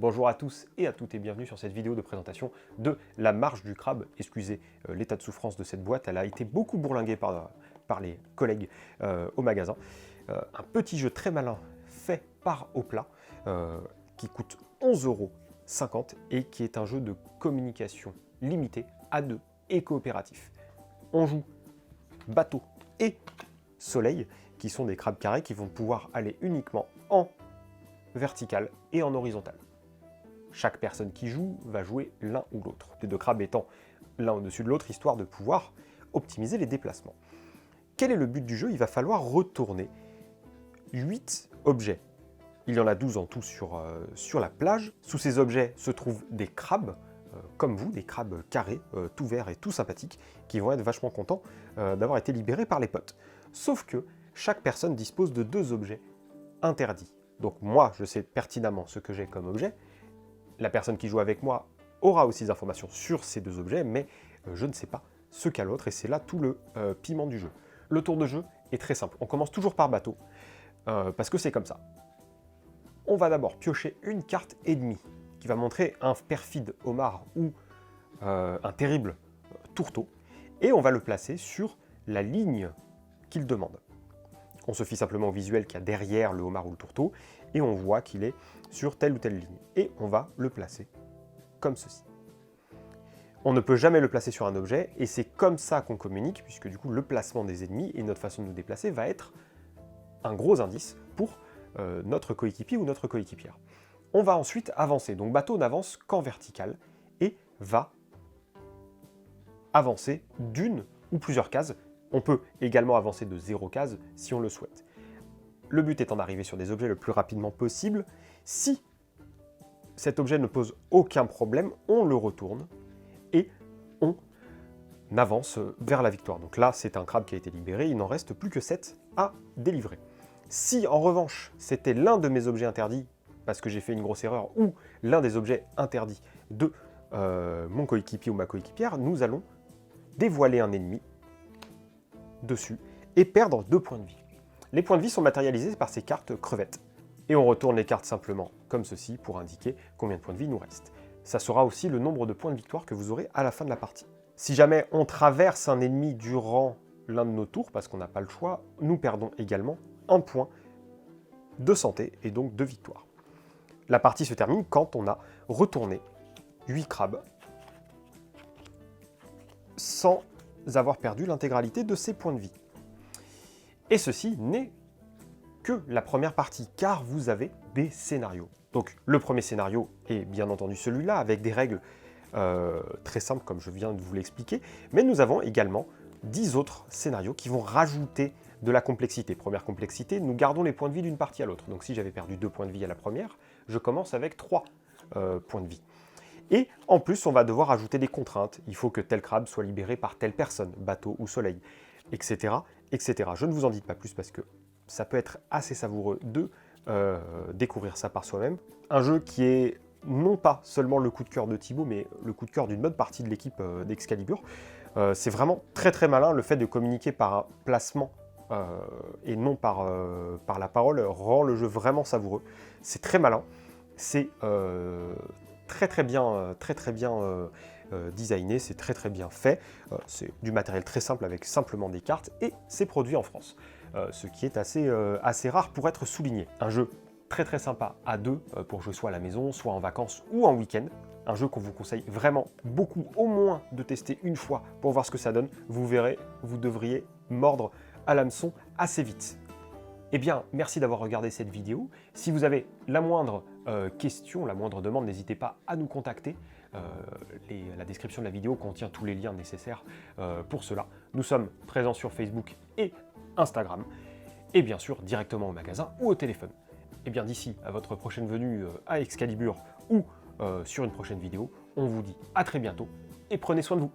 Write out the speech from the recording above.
Bonjour à tous et à toutes et bienvenue sur cette vidéo de présentation de la marche du crabe. Excusez l'état de souffrance de cette boîte, elle a été beaucoup bourlinguée par les collègues au magasin. Un petit jeu très malin fait par Opla qui coûte 11,50 € et qui est un jeu de communication limité à 2 et coopératif. On joue bateau et soleil qui sont des crabes carrés qui vont pouvoir aller uniquement en vertical et en horizontal. Chaque personne qui joue va jouer l'un ou l'autre, les deux crabes étant l'un au-dessus de l'autre, histoire de pouvoir optimiser les déplacements. Quel est le but du jeu? Il va falloir retourner 8 objets. Il y en a 12 en tout sur la plage. Sous ces objets se trouvent des crabes, comme vous, des crabes carrés, tout verts et tout sympathiques, qui vont être vachement contents d'avoir été libérés par les potes. Sauf que chaque personne dispose de 2 objets interdits. Donc moi, je sais pertinemment ce que j'ai comme objet. La personne qui joue avec moi aura aussi des informations sur ces 2 objets, mais je ne sais pas ce qu'a l'autre, et c'est là tout le piment du jeu. Le tour de jeu est très simple. On commence toujours par bateau, parce que c'est comme ça. On va d'abord piocher une carte ennemie, qui va montrer un perfide homard ou un terrible tourteau, et on va le placer sur la ligne qu'il demande. On se fie simplement au visuel qu'il y a derrière le homard ou le tourteau, et on voit qu'il est sur telle ou telle ligne. Et on va le placer comme ceci. On ne peut jamais le placer sur un objet, et c'est comme ça qu'on communique, puisque du coup le placement des ennemis et notre façon de nous déplacer va être un gros indice pour notre coéquipier ou notre coéquipière. On va ensuite avancer. Donc bateau n'avance qu'en vertical, et va avancer d'une ou plusieurs cases. On peut également avancer de 0 cases si on le souhaite. Le but étant d'arriver sur des objets le plus rapidement possible. Si cet objet ne pose aucun problème, on le retourne et on avance vers la victoire. Donc là, c'est un crabe qui a été libéré, il n'en reste plus que 7 à délivrer. Si en revanche, c'était l'un de mes objets interdits, parce que j'ai fait une grosse erreur, ou l'un des objets interdits de mon coéquipier ou ma coéquipière, nous allons dévoiler un ennemi dessus et perdre 2 points de vie. Les points de vie sont matérialisés par ces cartes crevettes. Et on retourne les cartes simplement comme ceci pour indiquer combien de points de vie il nous reste. Ça sera aussi le nombre de points de victoire que vous aurez à la fin de la partie. Si jamais on traverse un ennemi durant l'un de nos tours, parce qu'on n'a pas le choix, nous perdons également 1 point de santé et donc de victoire. La partie se termine quand on a retourné 8 crabes sans avoir perdu l'intégralité de ses points de vie. Et ceci n'est que la première partie, car vous avez des scénarios. Donc le premier scénario est bien entendu celui-là, avec des règles très simples comme je viens de vous l'expliquer, mais nous avons également 10 autres scénarios qui vont rajouter de la complexité. Première complexité, nous gardons les points de vie d'une partie à l'autre. Donc si j'avais perdu 2 points de vie à la première, je commence avec 3 points de vie. Et en plus, on va devoir ajouter des contraintes. Il faut que tel crabe soit libéré par telle personne, bateau ou soleil, etc., etc. Je ne vous en dis pas plus parce que ça peut être assez savoureux de découvrir ça par soi-même. Un jeu qui est non pas seulement le coup de cœur de Thibaut, mais le coup de cœur d'une bonne partie de l'équipe d'Excalibur. C'est vraiment très très malin, le fait de communiquer par un placement et non par la parole rend le jeu vraiment savoureux. C'est très malin, c'est très bien designé, c'est très bien fait. C'est du matériel très simple avec simplement des cartes et c'est produit en France. Ce qui est assez rare pour être souligné. Un jeu très sympa à 2 pour jouer soit à la maison, soit en vacances ou en week-end. Un jeu qu'on vous conseille vraiment beaucoup, au moins de tester une fois pour voir ce que ça donne. Vous verrez, vous devriez mordre à l'hameçon assez vite. Eh bien, merci d'avoir regardé cette vidéo. Si vous avez la moindre question, la moindre demande, n'hésitez pas à nous contacter. La description de la vidéo contient tous les liens nécessaires pour cela. Nous sommes présents sur Facebook et Instagram, et bien sûr directement au magasin ou au téléphone. Et bien d'ici à votre prochaine venue à Excalibur ou sur une prochaine vidéo, on vous dit à très bientôt et prenez soin de vous.